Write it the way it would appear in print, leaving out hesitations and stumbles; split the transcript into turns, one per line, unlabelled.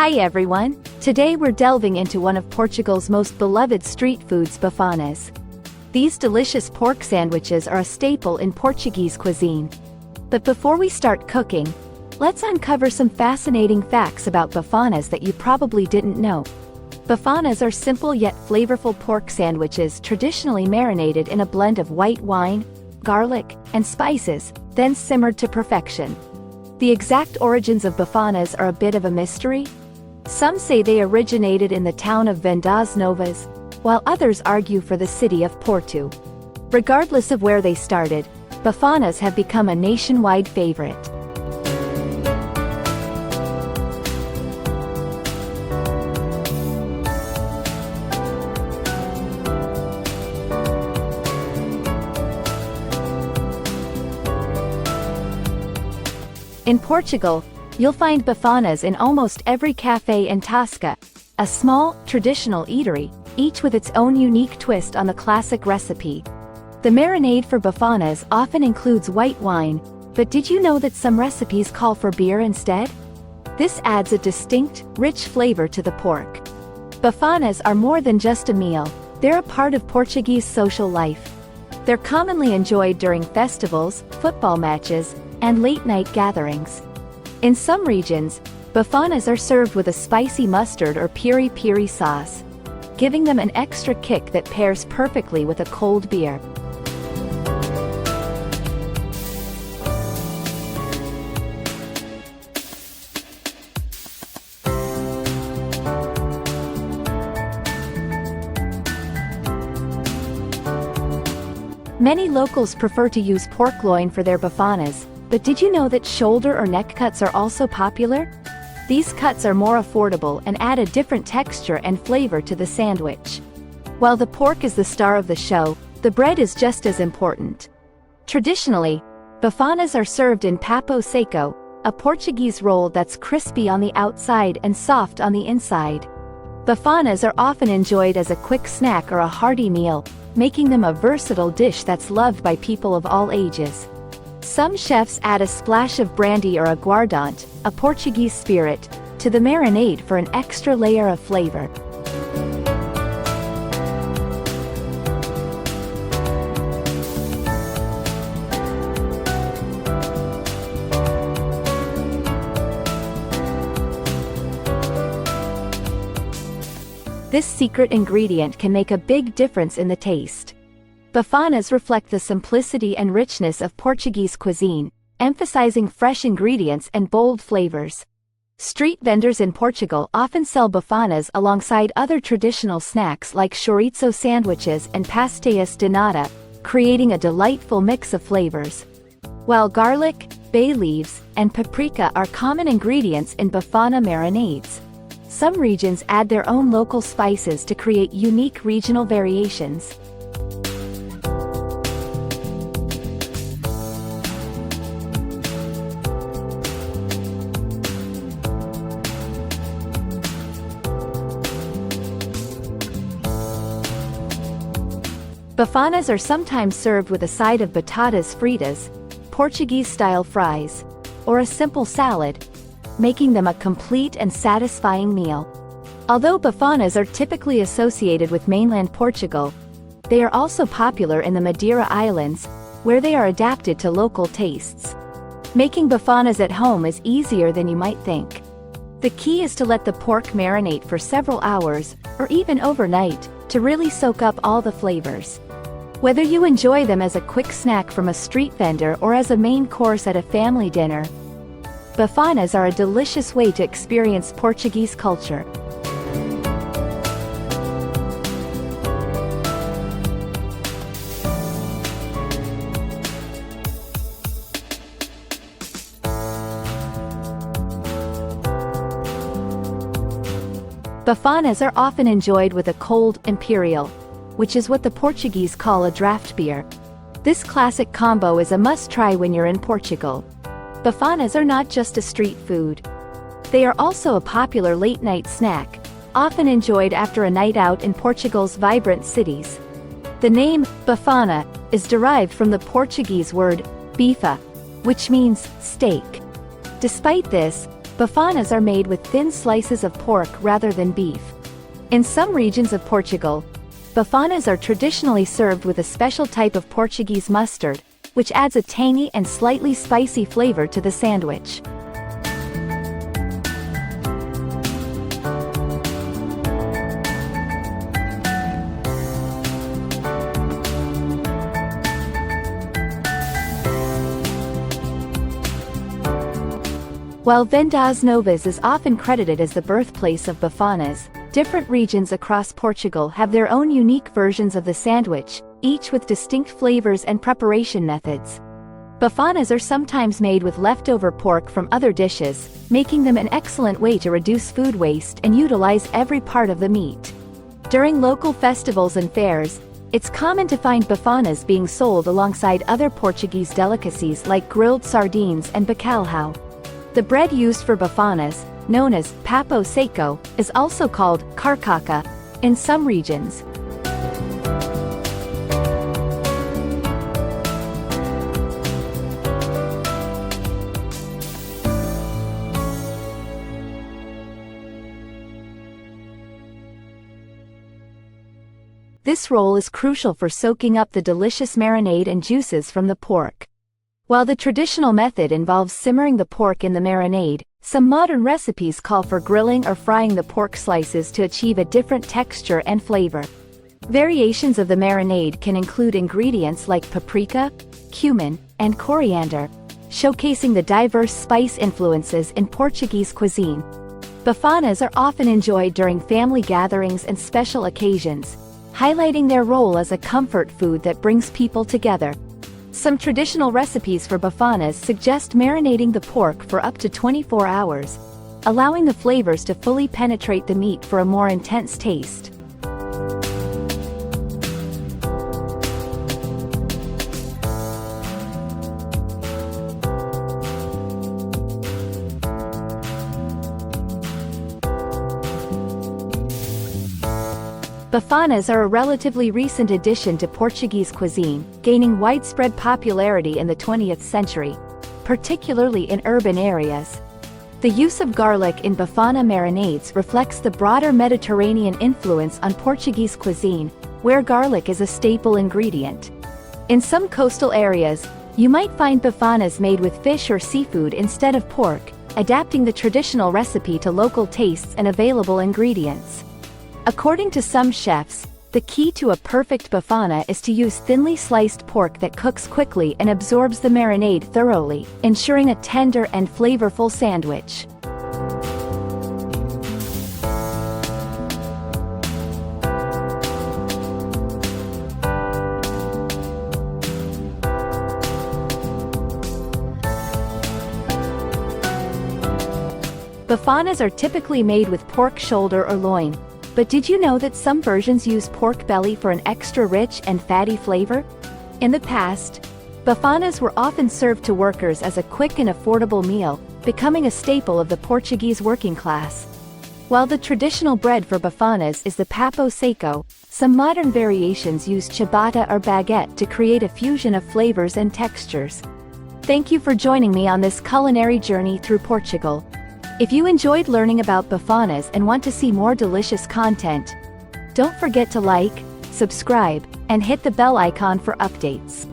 Hi everyone! Today we're delving into one of Portugal's most beloved street foods, bifanas. These delicious pork sandwiches are a staple in Portuguese cuisine. But before we start cooking, let's uncover some fascinating facts about bifanas that you probably didn't know. Bifanas are simple yet flavorful pork sandwiches traditionally marinated in a blend of white wine, garlic, and spices, then simmered to perfection. The exact origins of bifanas are a bit of a mystery. Some say they originated in the town of Vendas Novas, while others argue for the city of Porto. Regardless of where they started, bifanas have become a nationwide favorite. In Portugal, you'll find bifanas in almost every café and tasca, a small, traditional eatery, each with its own unique twist on the classic recipe. The marinade for bifanas often includes white wine, but did you know that some recipes call for beer instead? This adds a distinct, rich flavor to the pork. Bifanas are more than just a meal, they're a part of Portuguese social life. They're commonly enjoyed during festivals, football matches, and late-night gatherings. In some regions, bifanas are served with a spicy mustard or piri-piri sauce, giving them an extra kick that pairs perfectly with a cold beer. Many locals prefer to use pork loin for their bifanas, but did you know that shoulder or neck cuts are also popular? These cuts are more affordable and add a different texture and flavor to the sandwich. While the pork is the star of the show, the bread is just as important. Traditionally, bifanas are served in papo seco, a Portuguese roll that's crispy on the outside and soft on the inside. Bifanas are often enjoyed as a quick snack or a hearty meal, making them a versatile dish that's loved by people of all ages. Some chefs add a splash of brandy or aguardente, a Portuguese spirit, to the marinade for an extra layer of flavor. This secret ingredient can make a big difference in the taste. Bifanas reflect the simplicity and richness of Portuguese cuisine, emphasizing fresh ingredients and bold flavors. Street vendors in Portugal often sell bifanas alongside other traditional snacks like chorizo sandwiches and pastéis de nata, creating a delightful mix of flavors. While garlic, bay leaves, and paprika are common ingredients in bifana marinades, some regions add their own local spices to create unique regional variations. Bifanas are sometimes served with a side of batatas fritas, Portuguese-style fries, or a simple salad, making them a complete and satisfying meal. Although bifanas are typically associated with mainland Portugal, they are also popular in the Madeira Islands, where they are adapted to local tastes. Making bifanas at home is easier than you might think. The key is to let the pork marinate for several hours, or even overnight, to really soak up all the flavors. Whether you enjoy them as a quick snack from a street vendor or as a main course at a family dinner, bifanas are a delicious way to experience Portuguese culture. Bifanas are often enjoyed with a cold imperial, which is what the Portuguese call a draft beer. This classic combo is a must-try when you're in Portugal. Bifanas are not just a street food. They are also a popular late-night snack, often enjoyed after a night out in Portugal's vibrant cities. The name, bifana, is derived from the Portuguese word, bifa, which means steak. Despite this, Bifanas are made with thin slices of pork rather than beef. In some regions of Portugal, bifanas are traditionally served with a special type of Portuguese mustard, which adds a tangy and slightly spicy flavor to the sandwich. While Vendas Novas is often credited as the birthplace of bifanas, different regions across Portugal have their own unique versions of the sandwich, each with distinct flavors and preparation methods. Bifanas are sometimes made with leftover pork from other dishes, making them an excellent way to reduce food waste and utilize every part of the meat. During local festivals and fairs, it's common to find bifanas being sold alongside other Portuguese delicacies like grilled sardines and bacalhau. The bread used for bifanas, known as papo seco, is also called carcaca in some regions. This roll is crucial for soaking up the delicious marinade and juices from the pork. While the traditional method involves simmering the pork in the marinade, some modern recipes call for grilling or frying the pork slices to achieve a different texture and flavor. Variations of the marinade can include ingredients like paprika, cumin, and coriander, showcasing the diverse spice influences in Portuguese cuisine. Bifanas are often enjoyed during family gatherings and special occasions, highlighting their role as a comfort food that brings people together. Some traditional recipes for bifanas suggest marinating the pork for up to 24 hours, allowing the flavors to fully penetrate the meat for a more intense taste. Bifanas are a relatively recent addition to Portuguese cuisine, gaining widespread popularity in the 20th century, particularly in urban areas. The use of garlic in bifana marinades reflects the broader Mediterranean influence on Portuguese cuisine, where garlic is a staple ingredient. In some coastal areas, you might find bifanas made with fish or seafood instead of pork, adapting the traditional recipe to local tastes and available ingredients. According to some chefs, the key to a perfect bifana is to use thinly sliced pork that cooks quickly and absorbs the marinade thoroughly, ensuring a tender and flavorful sandwich. Bifanas are typically made with pork shoulder or loin. But did you know that some versions use pork belly for an extra rich and fatty flavor? In the past, bifanas were often served to workers as a quick and affordable meal, becoming a staple of the Portuguese working class. While the traditional bread for bifanas is the papo seco, some modern variations use ciabatta or baguette to create a fusion of flavors and textures. Thank you for joining me on this culinary journey through Portugal. If you enjoyed learning about bifanas and want to see more delicious content, don't forget to like, subscribe, and hit the bell icon for updates.